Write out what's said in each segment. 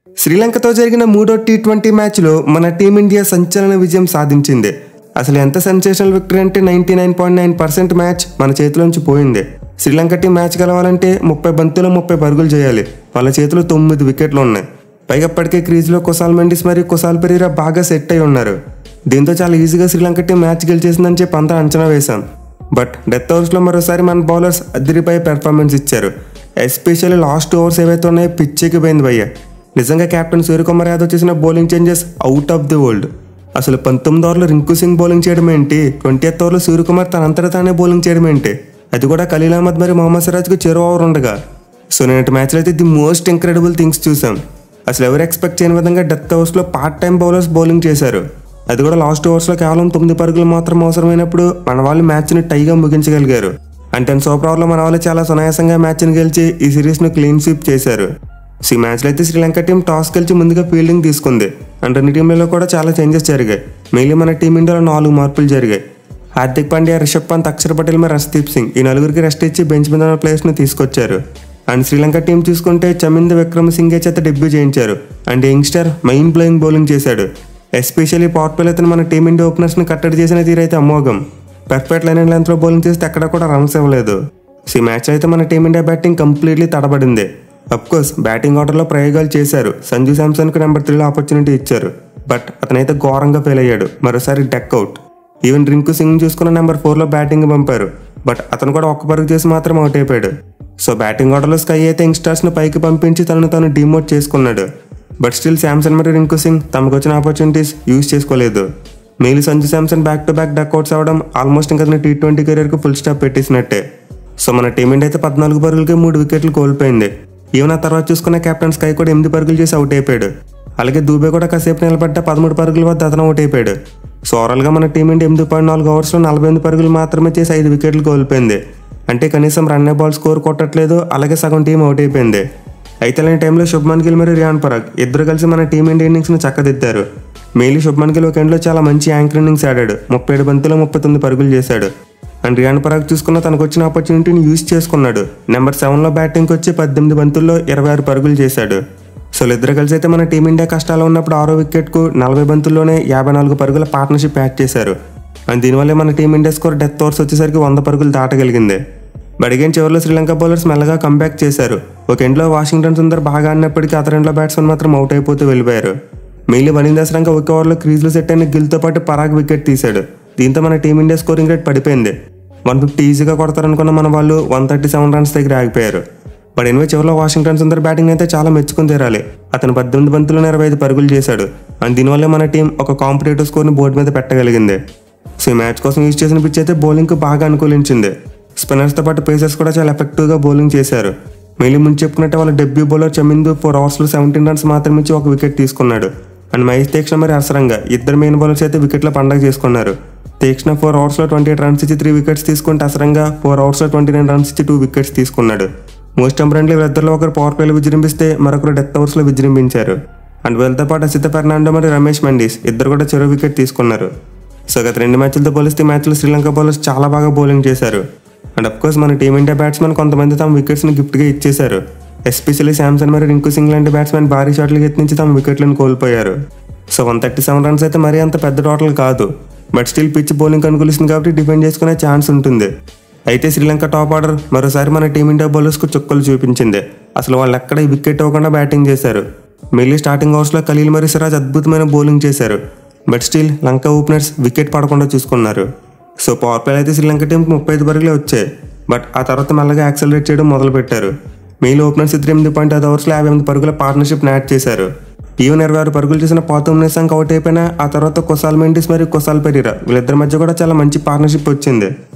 శ్రీలంకతో జరిగిన మూడో టీ20 మ్యాచ్లో మన టీమిండియా సంచలన విజయం సాధించింది. అసలు ఎంత సెన్సేషనల్ విక్టరీ అంటే 99.9% మ్యాచ్ మన చేతిలోంచి పోయింది. శ్రీలంక టీం మ్యాచ్ గెలవాలంటే 30 బంతులు 30 పరుగులు చేయాలి. వాళ్ళ చేతిలో 9 వికెట్లు ఉన్నాయి. పైగా అప్పటికే క్రీజ్లో కుశాల్ మెండిస్ మరియు కుశాల్ పెరీరా బాగా సెట్ అయి ఉన్నారు. దీంతో చాలా ఈజీగా శ్రీలంక టీం మ్యాచ్ గెలిచేసిందని చెప్పి అంతా అంచనా వేశాం. బట్ డెత్ ఓవర్స్లో మరోసారి మన బౌలర్స్ అదిరిపోయే పెర్ఫార్మెన్స్ ఇచ్చారు. ఎస్పెషల్లీ లాస్ట్ ఓవర్స్ ఏవైతే ఉన్నాయో పిచ్చెక్కి పోయింది భయ్య. నిజంగా కెప్టెన్ సూర్యకుమార్ యాదవ్ చేసిన bowling changes out of the world. అసలు 19 ఓవర్లో రింకు సింగ్ బౌలింగ్ చేయడం ఏంటి, 20th ఓవర్లో సూర్యకుమార్ తనంతట తానే బౌలింగ్ చేయడం ఏంటి, అది కూడా ఖలీల్ అహ్మద్ మరియు మొహమ్మద్ సిరాజ్కు చెరో ఓవర్ ఉండగా. సో నేటి మ్యాచ్లో అయితే ది మోస్ట్ ఇంక్రెడిబుల్ థింగ్స్ చూసాం. అసలు ఎవరు ఎక్స్పెక్ట్ చేయని విధంగా డెత్ ఓవర్స్లో పార్ట్ టైం బౌలర్స్ బౌలింగ్ చేశారు. అది కూడా లాస్ట్ ఓవర్స్లో కేవలం 9 పరుగులు మాత్రం అవసరమైనప్పుడు మన వాళ్ళు మ్యాచ్ని టైగా ముగించగలిగారు. అంటే సూపర్ ఓవర్లో మన వాళ్ళు చాలా సునాయాసంగా మ్యాచ్ని గెలిచి ఈ సిరీస్ను క్లీన్ స్వీప్ చేశారు. ఈ మ్యాచ్లో అయితే శ్రీలంక టీం టాస్ గెలిచి ముందుగా ఫీల్డింగ్ తీసుకుంది. అండ్ అన్ని టీంలలో కూడా చాలా చేంజెస్ జరిగాయి. మెయిన్లీ మన టీమిండియాలో 4 మార్పులు జరిగాయి. హార్దిక్ పాండ్యా, రిషబ్ పంత్, అక్షర్ పటేల్ మరియు హర్షదీప్ సింగ్ ఈ నలుగురికి రెస్ట్ ఇచ్చి బెంచ్ మీద ఉన్న ప్లేయర్స్ని తీసుకొచ్చారు. అండ్ శ్రీలంక టీం చూసుకుంటే చమింద విక్రమసింగే చేత డెబ్యూ చేయించారు. And youngster mind blowing bowling చేశాడు. ఎస్పెషల్లీ పవర్ ప్లేలో అతను మన టీమిండియా ఓపెనర్స్ని కట్టడి చేసిన తీరైతే అమోఘం. పర్ఫెక్ట్ లైన్ అండ్ లెంత్లో బౌలింగ్ చేస్తే ఎక్కడ కూడా రన్స్ ఇవ్వలేదు. ఈ మ్యాచ్ అయితే మన టీమిండియా బ్యాటింగ్ కంప్లీట్లీ తడబడింది. అఫ్కోర్స్ బ్యాటింగ్ ఆర్డర్లో ప్రయోగాలు చేశారు. సంజు శాంసన్కు నెంబర్ 3లో ఆపర్చునిటీ ఇచ్చారు. బట్ అతనైతే ఘోరంగా ఫెయిల్ అయ్యాడు. మరోసారి duck out. Even Rinku Singh చూసుకున్న నెంబర్ 4లో బ్యాటింగ్ పంపారు. బట్ అతను కూడా ఒక్క పరుగు చేసి మాత్రం అవుట్ అయిపోయాడు. సో బ్యాటింగ్ ఆర్డర్లో స్కై అయితే యంగ్స్టర్స్ను పైకి పంపించి తనను తాను డిమోట్ చేసుకున్నాడు. బట్ స్టిల్ శాంసన్ మరియు రింకు సింగ్ తమకు వచ్చిన ఆపర్చునిటీస్ యూజ్ చేసుకోలేదు. మెయిల్ Sanju Samson back to back duck outs అవడం ఆల్మోస్ట్ ఇంకా టీ20 కెరీర్కు ఫుల్ స్టాప్ పెట్టేసినట్టే. సో మన టీమిండియా అయితే 14 పరుగులకి 3 వికెట్లు కోల్పోయింది. ఈవెన్ ఆ తర్వాత చూసుకున్న కెప్టెన్ స్కై కూడా 8 పరుగులు చేసి అవుట్ అయిపోయాడు. అలాగే దూబే కూడా కాసేపు నిలబడ్డ 13 పరుగుల వద్ద అతను అవుట్ అయిపోయాడు. సో ఓవరాల్గా మన టీమిండియా 8.4 ఓవర్స్లో 48 పరుగులు మాత్రమే చేసి 5 వికెట్లు కోల్పోయింది. అంటే కనీసం రన్ బాల్ స్కోర్ కొట్టట్లేదు. అలాగే సగం టీం అవుట్ అయిపోయింది. అయితే అలాంటి టైంలో శుభ్మన్ గిల్ మరియు రియాన్ పరాగ్ ఇద్దరు కలిసి మన టీమిండియా ఇన్నింగ్స్ను చక్కదిద్దారు. మెయిన్లీ శుభ్మన్ గిల్ ఒక ఎండ్లో చాలా మంచి యాంకర్ ఇన్నింగ్స్ ఆడాడు. 37 బంతుల్లో 39 పరుగులు చేశాడు. అండ్ రియాన్ పరాగ్ చూసుకున్న తనకు వచ్చిన ఆపర్చునిటీని యూజ్ చేసుకున్నాడు. నెంబర్ 7లో బ్యాటింగ్కి వచ్చి 18 బంతుల్లో 26 పరుగులు చేశాడు. సో ఇద్దరు కలిసి అయితే మన టీమిండియా కష్టాలు ఉన్నప్పుడు 6వ వికెట్కు 40 బంతుల్లోనే 54 పరుగుల పార్ట్నర్షిప్ యాడ్ చేశారు. అండ్ దీనివల్లే మన టీమిండియా స్కోర్ డెత్ ఓవర్స్ వచ్చేసరికి 100 పరుగులు దాటగలిగింది. బట్ అగైన్ చివరిలో శ్రీలంక బౌలర్స్ మెల్లగా కంబ్యాక్ చేశారు. ఒక ఎండ్లో వాషింగ్టన్ సుందర్ బాగా ఆడినప్పటికీ అతని ఎండ్లో బ్యాట్స్మెన్ మాత్రం అవుట్ అయిపోతూ వెళ్ళిపోయారు. మెయిన్లీ వనిందా శ్రీలంక ఒక ఓవర్లో క్రీజ్లో సెట్ అయిన గిల్తో పాటు పరాగ్ వికెట్ తీశాడు. దీంతో మన టీమిండియా స్కోరింగ్ రేట్ పడిపోయింది. 150 ఈజీగా కొడతారనుకున్న మన వాళ్ళు 137 రన్స్ దగ్గర ఆగిపోయారు. బట్ ఎనివే చివరిలో వాషింగ్టన్ సుందర్ బ్యాటింగ్ అయితే చాలా మెచ్చుకుని తీరాలి. అతను 18 బంతుల్లో 25 పరుగులు చేశాడు. అండ్ దీనివల్ల మన టీం ఒక కాంపిటేటివ్ స్కోర్ని బోర్డు మీద పెట్టగలిగింది. సో ఈ మ్యాచ్ కోసం యూజ్ చేసిన పిచ్ అయితే బౌలింగ్కు బాగా అనుకూలించింది. స్పిన్నర్స్తో పాటు పేసర్స్ కూడా చాలా ఎఫెక్టివ్గా బౌలింగ్ చేశారు. మెయిన్లీ ముందు చెప్పుకున్నట్టే వాళ్ళ డెబ్యూ బౌలర్ చమిందు 4 ఓవర్స్లో 17 రన్స్ మాత్రం ఇచ్చి 1 వికెట్ తీసుకున్నాడు. అండ్ మహేష్ తీక్షణ మరియు హర్షరంగ ఇద్దరు మెయిన్ బౌలర్స్ అయితే వికెట్ల పండగ చేసుకున్నారు. తీక్షణ 4 ఓవర్స్లో 28 రన్స్ ఇచ్చి 3 వికెట్స్ తీసుకుంటే హర్షరంగ 4 ఓవర్స్లో 29 రన్స్ ఇచ్చి 2 వికెట్స్ తీసుకున్నాడు. మోస్ట్ ఇంపార్టెంట్లీ వీళ్ళిద్దరిలో ఒకరు పవర్ ప్లేలో విజృంభిస్తే మరొకరు డెత్ ఓవర్స్లో విజృంభించారు. అండ్ వీళ్ళతో పాటు అసిత ఫెర్నాండో మరియు రమేష్ మెండిస్ ఇద్దరు కూడా చెరో వికెట్ తీసుకున్నారు. సో గత 2 మ్యాచ్లతో పోలిస్తే మ్యాచ్లో శ్రీలంక బౌలర్స్ చాలా బాగా బౌలింగ్ చేశారు. అండ్ అఫ్కోర్స్ మన టీమిండియా బ్యాట్స్మెన్ కొంతమంది తమ వికెట్స్ని గిఫ్ట్గా ఇచ్చేశారు. ఎస్పెషల్లీ శాంసన్ మరియు రింకు సింగ్ లాంటి బ్యాట్స్మెన్ భారీ షాట్లకు ఎత్తించి తమ వికెట్లను కోల్పోయారు. సో 137 రన్స్ అయితే మరీ అంత పెద్ద టోటల్ కాదు. బట్ స్టిల్ పిచ్ బౌలింగ్ అనుకూలిస్తుంది కాబట్టి డిఫెండ్ చేసుకునే ఛాన్స్ ఉంటుంది. అయితే శ్రీలంక టాప్ ఆర్డర్ మరోసారి మన టీమిండియా బౌలర్స్కు చుక్కలు చూపించింది. అసలు వాళ్ళు ఎక్కడ వికెట్ ఇవ్వకుండా బ్యాటింగ్ చేశారు. మెయిన్లీ స్టార్టింగ్ ఓవర్స్లో ఖలీల్ మరియు సిరాజ్ అద్భుతమైన బౌలింగ్ చేశారు. But still Lanka openers wicket పడకుండా చూసుకున్నారు. సో పవర్ ప్లే అయితే శ్రీలంక టీంకి 35 పరుగులే వచ్చాయి. బట్ ఆ తర్వాత మెల్లగా యాక్సలరేట్ చేయడం మొదలుపెట్టారు. మెయిన్ ఓపెనర్స్ 8.5 ఓవర్స్లో 58 పరుగుల పార్ట్నర్షిప్ యాడ్ చేశారు. ఈవెన్ 26 పరుగులు చేసిన పాతం నిశాంక్ అవుట్ అయిపోయినా ఆ తర్వాత కుశాల్ మెండిస్ మరియు కుశాల్ పెరీరా వీళ్ళిద్దరి మధ్య కూడా చాలా మంచి పార్ట్నర్షిప్ వచ్చింది.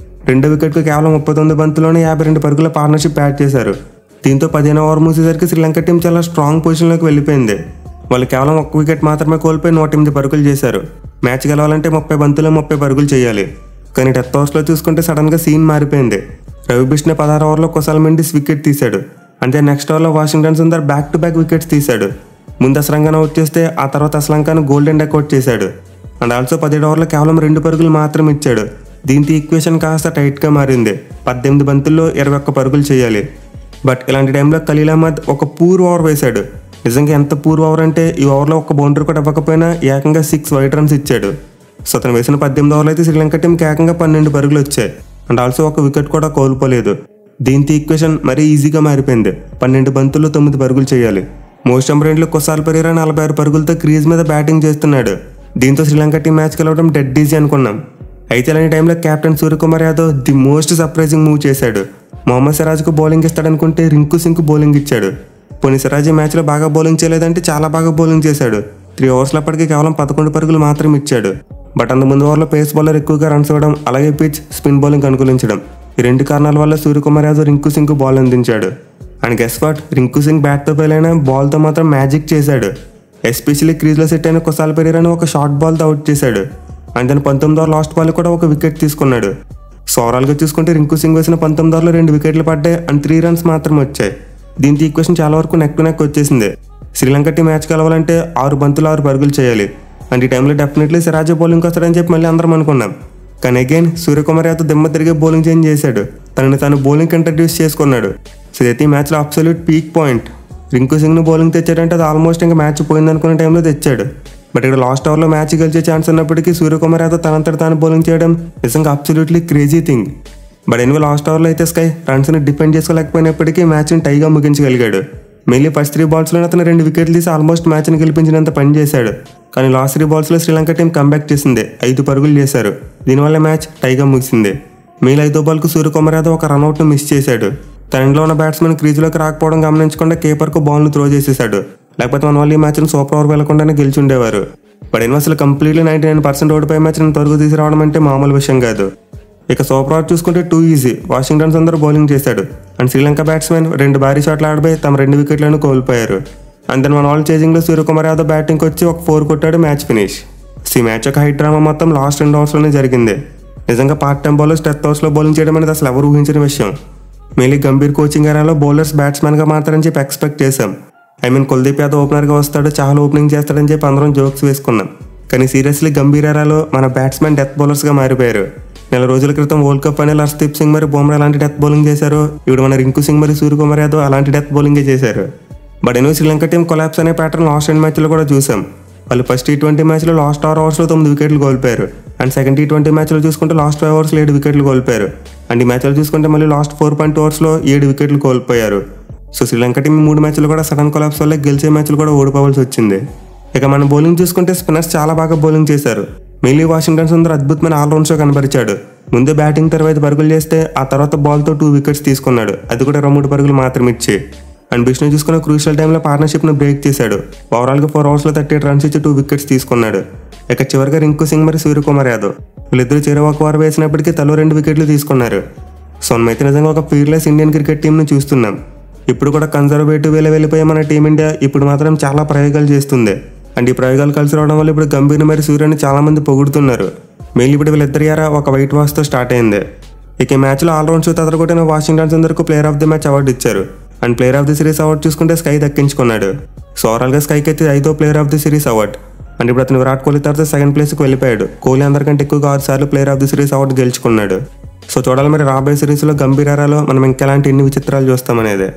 2వ వికెట్కు కేవలం 39 బంతుల్లోనే 52 పరుగుల పార్ట్నర్షిప్ యాడ్ చేశారు. దీంతో 15వ ఓవర్ మూసేసరికి శ్రీలంక టీం చాలా స్ట్రాంగ్ పొజిషన్లోకి వెళ్ళిపోయింది. వాళ్ళు కేవలం 1 వికెట్ మాత్రమే కోల్పోయి 108 పరుగులు చేశారు. మ్యాచ్ గెలవాలంటే 30 బంతుల్లో 30 పరుగులు చేయాలి. కానీ డెత్ ఓవర్స్లో చూసుకుంటే సడన్గా సీన్ మారిపోయింది. రవి బిష్ణే 16వ ఓవర్లో కుశాల్ మెండిస్ వికెట్ తీశాడు. అంతే నెక్స్ట్ ఓవర్లో Washington Sundar back to back wickets తీశాడు. ముందు అసలంగాను అవుట్ చేస్తే ఆ తర్వాత అసలంకాను గోల్డెన్ డక్అవుట్ చేశాడు. అండ్ ఆల్సో 17 ఓవర్లో కేవలం 2 పరుగులు మాత్రం ఇచ్చాడు. దీంతో ఈక్వేషన్ కాస్త టైట్గా మారింది. 18 బంతుల్లో 21 పరుగులు చేయాలి. బట్ ఇలాంటి టైంలో ఖలీల్ అహ్మద్ ఒక పూర్ ఓవర్ వేశాడు. నిజంగా ఎంత పూర్ ఓవర్ అంటే ఈ ఓవర్లో ఒక్క బౌండరీ కూడా ఇవ్వకపోయినా ఏకంగా 6 వైడ్ రన్స్ ఇచ్చాడు. సో అతను వేసిన 18 ఓవర్లు అయితే శ్రీలంక టీంకి ఏకంగా 12 పరుగులు వచ్చాయి. అండ్ ఆల్సో ఒక వికెట్ కూడా కోల్పోలేదు. దీంతో ఈక్వేషన్ మరీ ఈజీగా మారిపోయింది. 12 బంతుల్లో 9 పరుగులు చేయాలి. మోస్ట్ ఇంపార్టెంట్లో కుశాల్ పెరీరా 46 పరుగులతో క్రీజ్ మీద బ్యాటింగ్ చేస్తున్నాడు. దీంతో శ్రీలంక టీం మ్యాచ్ గెలవడం డెడ్ ఈజీ అనుకున్నాం. అయితే అలాంటి టైంలో captain Suryakumar Yadav the most surprising move చేశాడు. మొహమ్మద్ సిరాజ్కు బౌలింగ్ ఇస్తాడనుకుంటే రింకు సింగ్కు బౌలింగ్ ఇచ్చాడు. పోనీ సిరాజ్ ఈ మ్యాచ్లో బాగా బౌలింగ్ చేయలేదంటే చాలా బాగా బౌలింగ్ చేశాడు. 3 ఓవర్స్లో అప్పటికి కేవలం 11 పరుగులు మాత్రం ఇచ్చాడు. బట్ అంత ముందు ఓవర్లో పేస్ బౌలర్ ఎక్కువగా రన్స్ ఇవ్వడం, అలాగే పిచ్ స్పిన్ బౌలింగ్ అనుకూలించడం, ఈ 2 కారణాల వల్ల సూర్యకుమార్ యాదవ్ రింకు సింగ్కు బాల్ అందించాడు. And guess what, Rinku Singh బ్యాట్తో ఫెయిల్ అయినా బాల్తో మాత్రం మ్యాజిక్ చేశాడు. ఎస్పెషల్లీ క్రీజ్లో సెట్ అయిన కుశాల్ పెరీరాని ఒక షార్ట్ బాల్తో అవుట్ చేశాడు. అండ్ దాని 19 ఓవర్ లాస్ట్ బాల్ కూడా ఒక వికెట్ తీసుకున్నాడు. సో ఓవరాల్గా చూసుకుంటే రింకు సింగ్ వేసిన 19 ఓవర్లో 2 వికెట్లు పడ్డాయి అండ్ 3 రన్స్ మాత్రం వచ్చాయి. దీంతో ఈక్వేషన్ చాలా వరకు నెక్ టు నెక్ వచ్చేసింది. శ్రీలంక టీం మ్యాచ్ గెలవాలంటే 6 బంతులు 6 పరుగులు చేయాలి. అండ్ ఈ టైంలో డెఫినెట్లీ సిరాజ్ బౌలింగ్ వస్తాడని చెప్పి మళ్ళీ అందరం అనుకున్నాం. కానీ అగైన్ సూర్యకుమార్ యాదవ్ దిమ్మ తిరిగే బౌలింగ్ చేంజ్ చేశాడు. తనని తాను బౌలింగ్ ఇంట్రడ్యూస్ చేసుకున్నాడు. సో ఇదైతే ఈ మ్యాచ్లో అబ్సల్యూట్ పీక్ పాయింట్. రింకు సింగ్ను బౌలింగ్ తెచ్చాడంటే అది ఆల్మోస్ట్ ఇంకా మ్యాచ్ పోయిందనుకునే టైంలో తెచ్చాడు. బట్ ఇక్కడ లాస్ట్ ఓవర్లో మ్యాచ్ గెలిచే ఛాన్స్ ఉన్నప్పటికీ సూర్యకుమార్ యాదవ్ తనంతట తాను బౌలింగ్ చేయడం నిజంగా absolutely crazy thing. But anyway last ఓవర్లో అయితే స్కై రన్స్ని డిపెండ్ చేసుకోలేకపోయినప్పటికీ మ్యాచ్ని టైగా ముగించగలిగాడు. మెయిన్లీ ఫస్ట్ 3 బాల్స్లో అతను 2 వికెట్లు తీసి ఆల్మోస్ట్ మ్యాచ్ని గెలిపించినంత పని చేశాడు. కానీ లాస్ట్ 3 బాల్స్లో శ్రీలంక టీం కంబ్యాక్ చేసింది. 5 పరుగులు చేశారు. దీనివల్ల మ్యాచ్ టైగా ముగిసింది. మెయిన్ 5వ బాల్కు సూర్యకుమార్ యాదవ్ ఒక రన్అట్ను మిస్ చేశాడు. తన ఇంట్లో ఉన్న బ్యాట్స్మెన్ క్రీజ్లోకి రాకపోవడం గమనించకుండా కీపర్కు బాల్ను త్రో చేసేశాడు. లేకపోతే మన వాళ్ళు ఈ మ్యాచ్ను సూపర్ ఓవర్ వెళ్లకుండానే గెలిచి ఉండేవారు. బట్ ఎనివే అసలు కంప్లీట్లీ 99% ఓడిపోయే మ్యాచ్ని త్వరగా తీసుకురావడం అంటే మామూలు విషయం కాదు. ఇక సూపర్ ఓవర్ చూసుకుంటే two easy. Washington Sundar bowling చేశాడు. అండ్ శ్రీలంక బ్యాట్స్మెన్ 2 భారీ షాట్లు ఆడిపోయి తమ 2 వికెట్లను కోల్పోయారు. అండ్ దెన్ మన వాళ్ళు చేజింగ్లో సూర్యకుమార్ యాదవ్ బ్యాటింగ్కి వచ్చి ఒక 4 కొట్టాడు. Match finish. ఈ మ్యాచ్ యొక్క హైట్ డ్రామా మొత్తం లాస్ట్ 2 ఓవర్స్లోనే జరిగింది. నిజంగా పార్ట్ టైం బౌలర్స్ 10th ఓవర్స్లో బౌలింగ్ చేయడం అనేది అసలు ఎవరు ఊహించిన విషయం. మెయిన్లీ గంభీర్ కోచింగ్ ఏరాలో బౌలర్స్ బ్యాట్స్మెన్గా మాత్రని చెప్పి ఎక్స్పెక్ట్ చేశాం. కుల్దీప్ యాదవ్ ఓపెనర్గా వస్తాడు, చాలా ఓపెనింగ్ చేస్తాడని చెప్పి అందరం జోక్స్ వేసుకున్నాం. కానీ సీరియస్లీ గంభీర్ ఏరాలో మన బ్యాట్స్మెన్ డెత్ బౌలర్స్గా మారిపోయారు. నెల రోజుల క్రితం world cup final Harshdeep Singh మరి బుమ్రా అలాంటి డెత్ బౌలింగ్ చేశారు. ఇప్పుడు మన రింకు సింగ్ మరి సూర్యకుమార్ యాదవ్ అలాంటి డెత్ బౌలింగే చేశారు. But anyway Sri Lanka team collapse అనే ప్యాటర్న్ లాస్ట్ 2 మ్యాచ్లో కూడా చూసాం. వాళ్ళు ఫస్ట్ T20 మ్యాచ్లో లాస్ట్ 6 ఓవర్స్లో 9 వికెట్లు కోల్పోయారు. అండ్ సెకండ్ T20 మ్యాచ్లో చూసుకుంటే లాస్ట్ 5 ఓవర్స్లో 7 వికెట్లు కోల్పోయారు. అండ్ ఈ మ్యాచ్లో చూసుకుంటే మళ్ళీ లాస్ట్ 4.2 ఓవర్స్లో 7 వికెట్లు కోల్పోయారు. సో శ్రీలంక టీం 3 మ్యాచ్లు కూడా సడన్ కొలాప్స్ వల్ల గెలిచే మ్యాచ్లు కూడా ఓడిపోవాల్సి వచ్చింది. ఇక మన బౌలింగ్ చూసుకుంటే స్పిన్నర్స్ చాలా బాగా బౌలింగ్ చేశారు. మెయిన్లీ వాషింగ్టన్ సుందర్ అద్భుతమైన ఆల్రౌండ్ షో కనబరిచాడు. ముందే బ్యాటింగ్ 25 పరుగులు చేస్తే ఆ తర్వాత బాల్తో 2 వికెట్స్ తీసుకున్నాడు. అది కూడా 23 పరుగులు మాత్రం ఇచ్చి. అండ్ బిష్ణు చూసుకున్న క్రూషియల్ టైంలో పార్ట్నర్షిప్ను బ్రేక్ చేశాడు. ఓవరాల్గా 4 ఓవర్స్లో 38 రన్స్ ఇచ్చి 2 వికెట్స్ తీసుకున్నాడు. ఇక చివరిగా రింకు సింగ్ మరి సూర్యకుమార్ యాదవ్ వీళ్ళిద్దరూ చెరవ ఒక ఓవర్ వేసినప్పటికీ తలో 2 వికెట్లు తీసుకున్నారు. సో మనమైతే నిజంగా ఒక ఫీర్లెస్ ఇండియన్ క్రికెట్ టీంను చూస్తున్నాం. ఇప్పుడు కూడా కన్జర్వేటివ్ వేలో వెళ్ళిపోయే మన టీమిండియా ఇప్పుడు మాత్రం చాలా ప్రయోగాలు చేస్తుంది. అండ్ ఈ ప్రయోగాలు కలిసి రావడం వల్ల ఇప్పుడు గంభీర్ మరి సూర్యని చాలా మంది పొగుడుతున్నారు. మెయిన్లీ ఇప్పుడు వీళ్ళిద్దరి యారా ఒక వైట్ వాష్తో స్టార్ట్ అయింది. ఇక ఈ మ్యాచ్లో ఆల్రౌండ్ షో తదరగొట్టిన వాషింగ్టన్ సుందర్కు player of the match award ఇచ్చారు. And player of the series award చూసుకుంటే స్కై దక్కించుకున్నాడు. సో ఓవరాల్గా స్కైకి అయితే 5వ player of the series award. And ఇప్పుడు అతను విరాట్ కోహ్లీ తర్వాత 2nd ప్లేస్కి వెళ్ళిపోయాడు. కోహ్లీ అందరికంటే ఎక్కువగా 6 సార్లు player of the series award గెలుచుకున్నాడు. సో చూడాలి మరి రాబోయే సిరీస్లో గంభీర్ ఏరాలో మనం ఇంకెలాంటి ఎన్ని విచిత్రాలు చూస్తామనేది.